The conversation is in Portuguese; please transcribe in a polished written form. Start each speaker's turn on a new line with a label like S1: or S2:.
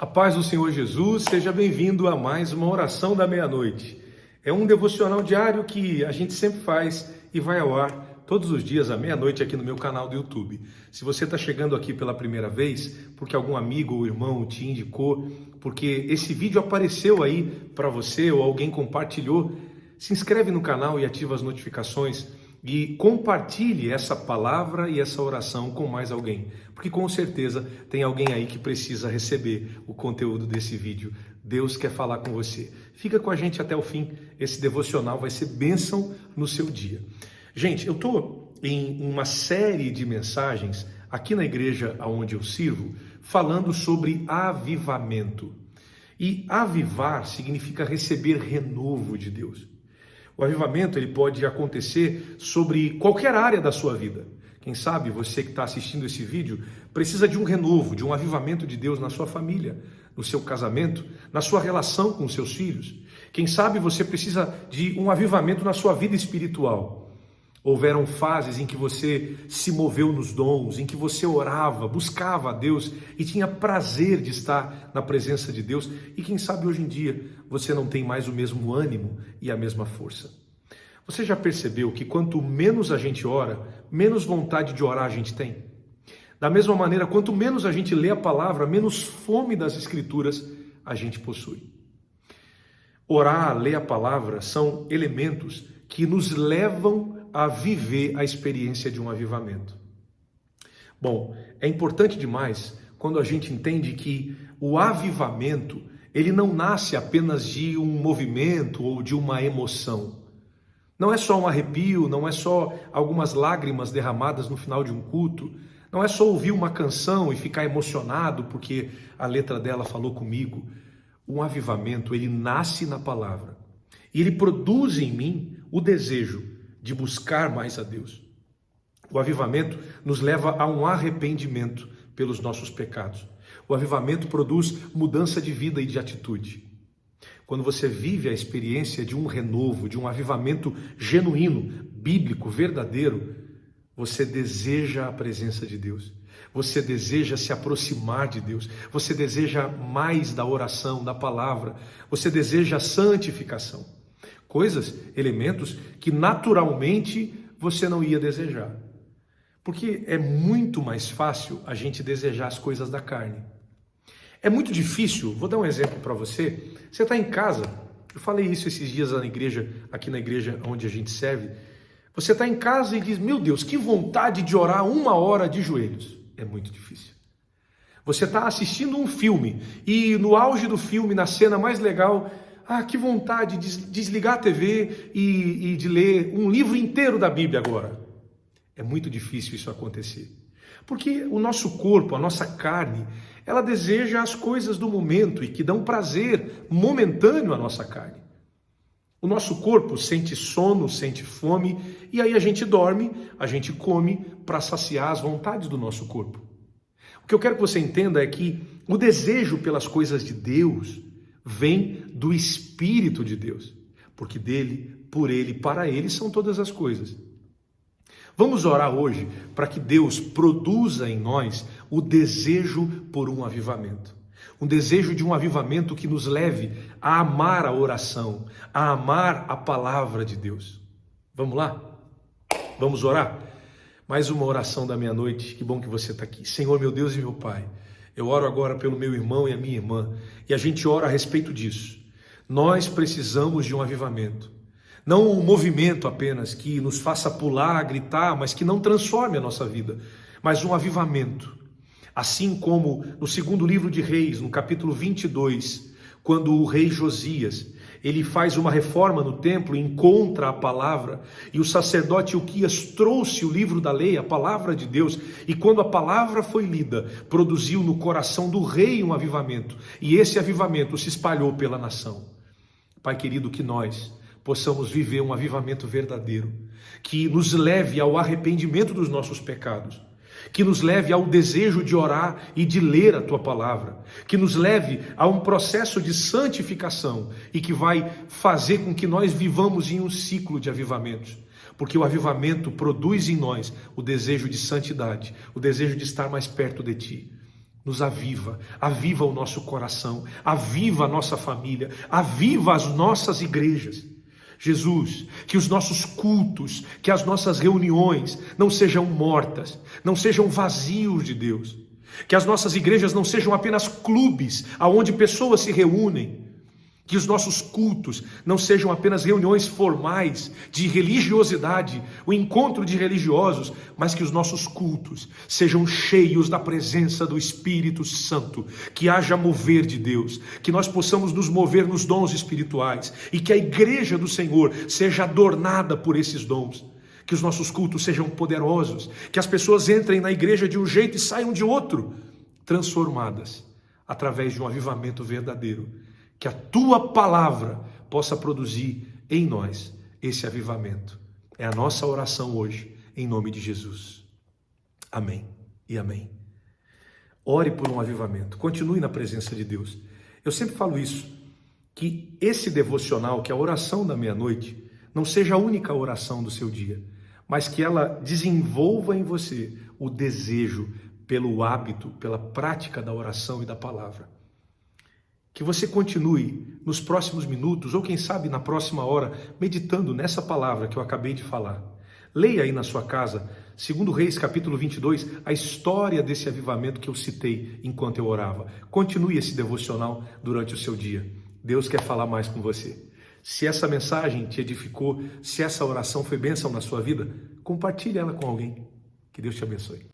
S1: A paz do Senhor Jesus, seja bem-vindo a mais uma oração da meia-noite. É um devocional diário que a gente sempre faz e vai ao ar todos os dias à meia-noite aqui no meu canal do YouTube. Se você está chegando aqui pela primeira vez, porque algum amigo ou irmão te indicou, porque esse vídeo apareceu aí para você ou alguém compartilhou, se inscreve no canal e ativa as notificações e compartilhe essa palavra e essa oração com mais alguém, porque com certeza tem alguém aí que precisa receber o conteúdo desse vídeo. Deus quer falar com você. Fica com a gente até o fim, esse devocional vai ser bênção no seu dia. Gente, eu estou em uma série de mensagens aqui na igreja onde eu sirvo, falando sobre avivamento. E avivar significa receber renovo de Deus. O avivamento ele pode acontecer sobre qualquer área da sua vida. Quem sabe você que está assistindo esse vídeo precisa de um renovo, de um avivamento de Deus na sua família, no seu casamento, na sua relação com os seus filhos. Quem sabe você precisa de um avivamento na sua vida espiritual. Houveram fases em que você se moveu nos dons, em que você orava, buscava a Deus e tinha prazer de estar na presença de Deus. E quem sabe hoje em dia você não tem mais o mesmo ânimo e a mesma força. Você já percebeu que quanto menos a gente ora, menos vontade de orar a gente tem? Da mesma maneira, quanto menos a gente lê a palavra, menos fome das Escrituras a gente possui. Orar, ler a palavra são elementos que nos levam a viver a experiência de um avivamento. Bom, é importante demais quando a gente entende que o avivamento, ele não nasce apenas de um movimento ou de uma emoção. Não é só um arrepio, não é só algumas lágrimas derramadas no final de um culto, não é só ouvir uma canção e ficar emocionado porque a letra dela falou comigo. Um avivamento, ele nasce na palavra e ele produz em mim o desejo de buscar mais a Deus. O avivamento nos leva a um arrependimento pelos nossos pecados. O avivamento produz mudança de vida e de atitude. Quando você vive a experiência de um renovo, de um avivamento genuíno, bíblico, verdadeiro, você deseja a presença de Deus. Você deseja se aproximar de Deus. Você deseja mais da oração, da palavra. Você deseja a santificação. Coisas, elementos que naturalmente você não ia desejar. Porque é muito mais fácil a gente desejar as coisas da carne. É muito difícil, vou dar um exemplo para você. Você está em casa, eu falei isso esses dias na igreja, aqui na igreja onde a gente serve. Você está em casa e diz, meu Deus, que vontade de orar 1 hora de joelhos. É muito difícil. Você está assistindo um filme e no auge do filme, na cena mais legal, que vontade de desligar a TV e de ler um livro inteiro da Bíblia agora. É muito difícil isso acontecer. Porque o nosso corpo, a nossa carne, ela deseja as coisas do momento e que dão prazer momentâneo à nossa carne. O nosso corpo sente sono, sente fome, e aí a gente dorme, a gente come para saciar as vontades do nosso corpo. O que eu quero que você entenda é que o desejo pelas coisas de Deus vem do Espírito de Deus, porque dele, por ele, para ele são todas as coisas. Vamos orar hoje para que Deus produza em nós o desejo por um avivamento. Um desejo de um avivamento que nos leve a amar a oração, a amar a palavra de Deus. Vamos lá? Vamos orar? Mais uma oração da meia-noite, que bom que você está aqui. Senhor, meu Deus e meu Pai, eu oro agora pelo meu irmão e a minha irmã, e a gente ora a respeito disso. Nós precisamos de um avivamento. Não um movimento apenas que nos faça pular, gritar, mas que não transforme a nossa vida, mas um avivamento. Assim como no segundo livro de Reis, no capítulo 22, quando o rei Josias, ele faz uma reforma no templo, encontra a palavra, e o sacerdote Ilquias trouxe o livro da lei, a palavra de Deus, e quando a palavra foi lida, produziu no coração do rei um avivamento, e esse avivamento se espalhou pela nação. Pai querido, que nós possamos viver um avivamento verdadeiro, que nos leve ao arrependimento dos nossos pecados, que nos leve ao desejo de orar e de ler a Tua palavra, que nos leve a um processo de santificação e que vai fazer com que nós vivamos em um ciclo de avivamentos, porque o avivamento produz em nós o desejo de santidade, o desejo de estar mais perto de Ti. nos aviva, aviva o nosso coração, aviva a nossa família, aviva as nossas igrejas. Jesus, que os nossos cultos, que as nossas reuniões não sejam mortas, não sejam vazios de Deus, que as nossas igrejas não sejam apenas clubes aonde pessoas se reúnem, que os nossos cultos não sejam apenas reuniões formais de religiosidade, o encontro de religiosos, mas que os nossos cultos sejam cheios da presença do Espírito Santo, que haja mover de Deus, que nós possamos nos mover nos dons espirituais e que a igreja do Senhor seja adornada por esses dons, que os nossos cultos sejam poderosos, que as pessoas entrem na igreja de um jeito e saiam de outro, transformadas através de um avivamento verdadeiro. Que a tua palavra possa produzir em nós esse avivamento. É a nossa oração hoje, em nome de Jesus. Amém e amém. Ore por um avivamento, continue na presença de Deus. Eu sempre falo isso, que esse devocional, que é a oração da meia-noite, não seja a única oração do seu dia, mas que ela desenvolva em você o desejo pelo hábito, pela prática da oração e da palavra. Que você continue nos próximos minutos, ou quem sabe na próxima hora, meditando nessa palavra que eu acabei de falar. Leia aí na sua casa, 2 Reis capítulo 22, a história desse avivamento que eu citei enquanto eu orava. Continue esse devocional durante o seu dia. Deus quer falar mais com você. Se essa mensagem te edificou, se essa oração foi bênção na sua vida, compartilhe ela com alguém. Que Deus te abençoe.